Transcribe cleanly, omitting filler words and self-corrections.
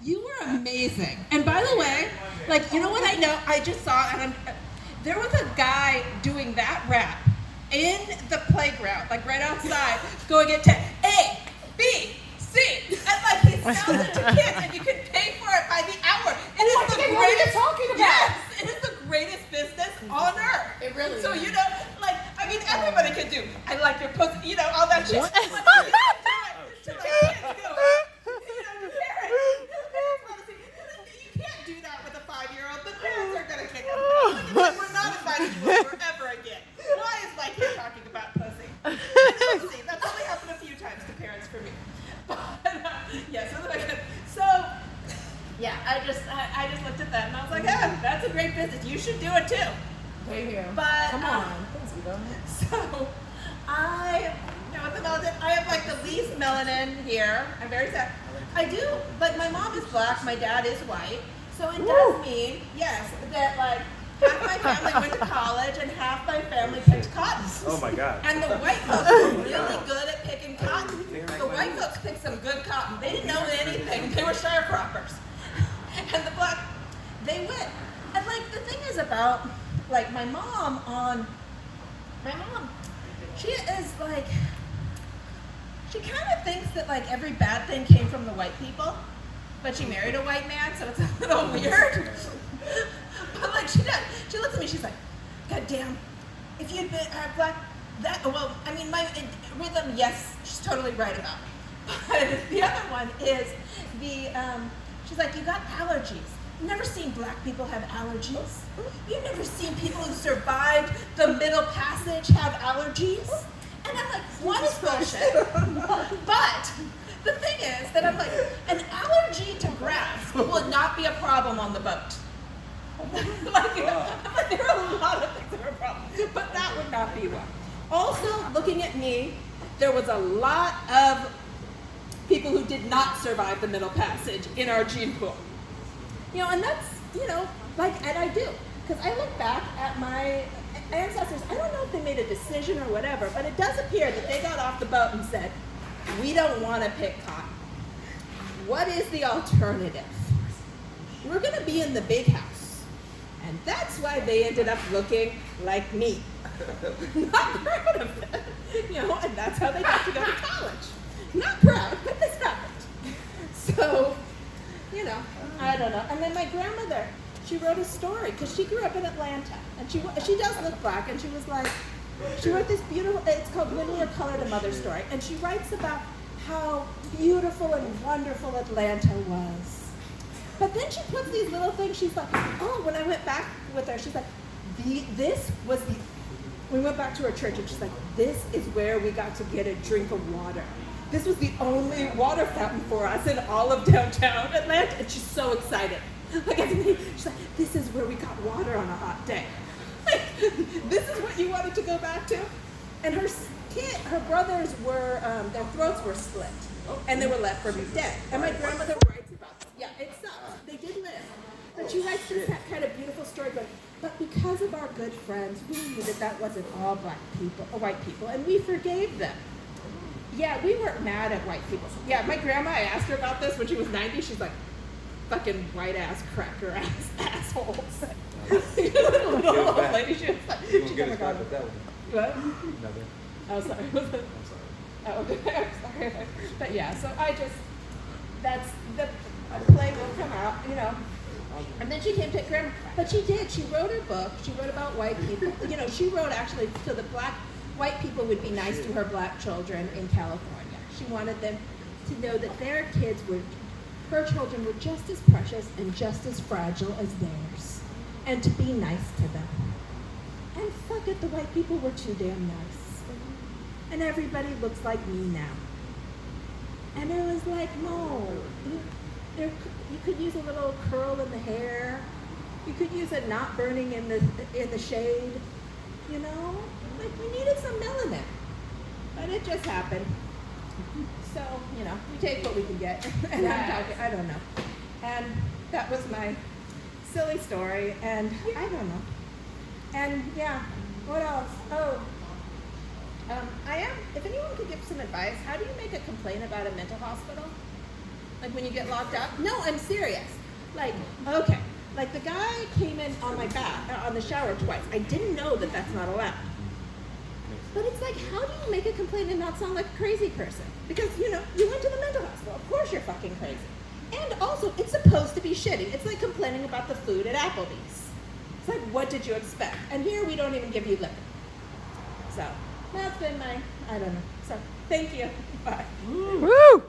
You were amazing. And by the way, like, you know what I know? I just saw, and there was a guy doing that rap in the playground, like right outside, going at 10, A, B, C, and like he sells it to kids, and you can pay for it by the hour. It is the greatest. Talking about. Yes, it is the greatest business on earth. It really So is. you know, like, I mean, everybody can do. I like your pussy, you know, all that shit. But you do it to like kids go. You know, the parents want to see. You can't do that with a 5-year-old. The parents are gonna kick them. We're not inviting you over ever again. Why is my kid talking about pussy? Pussy. That's only happened a few times to parents for me. But yeah, so yeah, I just looked at that and I was like, yeah, that's a great business. You should do it too. Right here. But Come on. Thanks, Vito. so I, you know, with the melanin, I have like the least melanin here. I'm very sad. I do, like my mom is black, my dad is white. So it does mean, yes, that like half my family went to college and half my family picked cotton. Oh my God. And the white folks were really good at picking cotton. The white folks picked some good cotton. They didn't know anything. They were sharecroppers. And the black, they went. And like the thing is about like my mom, she is like, she kind of thinks that like every bad thing came from the white people, but she married a white man, so it's a little weird. But like she does, she looks at me, she's like, God damn, if you'd been black, that, well, I mean, my rhythm, yes, she's totally right about it. But the other one is she's like, you got allergies. You've never seen black people have allergies. You've never seen people who survived the Middle Passage have allergies. And I'm like, what is bullshit? But the thing is that I'm like, an allergy to grass will not be a problem on the boat. like, there are a lot of things that are a problem, but that would not be one. Also, looking at me, there was a lot of people who did not survive the Middle Passage in our gene pool. You know, and that's, you know, like, and I do. Because I look back at my ancestors, I don't know if they made a decision or whatever, but it does appear that they got off the boat and said, we don't want to pick cotton. What is the alternative? We're going to be in the big house. And that's why they ended up looking like me. Not proud of it. You know, and that's how they got to go to college. Not proud, but this happened. So, you know, I don't know. And then my grandmother, she wrote a story because she grew up in Atlanta, and she does look black, and she was like, she wrote this beautiful, it's called When We Were Colored, a Mother Story, and she writes about how beautiful and wonderful Atlanta was. But then she puts these little things, she's like, oh, when I went back with her, she's like, we went back to her church, and she's like, this is where we got to get a drink of water. This was the only water fountain for us in all of downtown Atlanta. And she's so excited. Like, she's like, this is where we got water on a hot day. Like, this is what you wanted to go back to? And her brothers were, their throats were slit. And they were left for dead. And my grandmother writes about this. Yeah, it sucks. They did live. But she writes this kind of beautiful story, but because of our good friends, we knew that wasn't all black people, or white people, and we forgave them. Yeah, we weren't mad at white people. Yeah, my grandma, I asked her about this when she was 90. She's like, fucking white ass, cracker ass assholes. Little old lady, she was like, You won't get us back with that one. What? Nothing. Oh, sorry. I'm sorry. Oh, okay. I'm sorry. But yeah, so that's the play will come out, you know. And then she came to grandma, but she wrote her book. She wrote about white people. You know, she wrote actually so the white people would be nice to her black children in California. She wanted them to know that her children were just as precious and just as fragile as theirs, and to be nice to them. And fuck it, the white people were too damn nice. And everybody looks like me now. And it was like, no, you could use a little curl in the hair. You could use it not burning in the shade, you know? Like, we needed some melanin. But it just happened. So, you know, we take what we can get. And I don't know. And that was my silly story. And I don't know. And yeah, what else? Oh, if anyone could give some advice, how do you make a complaint about a mental hospital? Like when you get locked up? No, I'm serious. Like, okay. Like the guy came in on my back, on the shower twice. I didn't know that that's not allowed. But it's like, how do you make a complaint and not sound like a crazy person? Because, you know, you went to the mental hospital. Of course you're fucking crazy. And also, it's supposed to be shitty. It's like complaining about the food at Applebee's. It's like, what did you expect? And here we don't even give you liquor. So, that's been my, I don't know. So, thank you. Bye. Woo!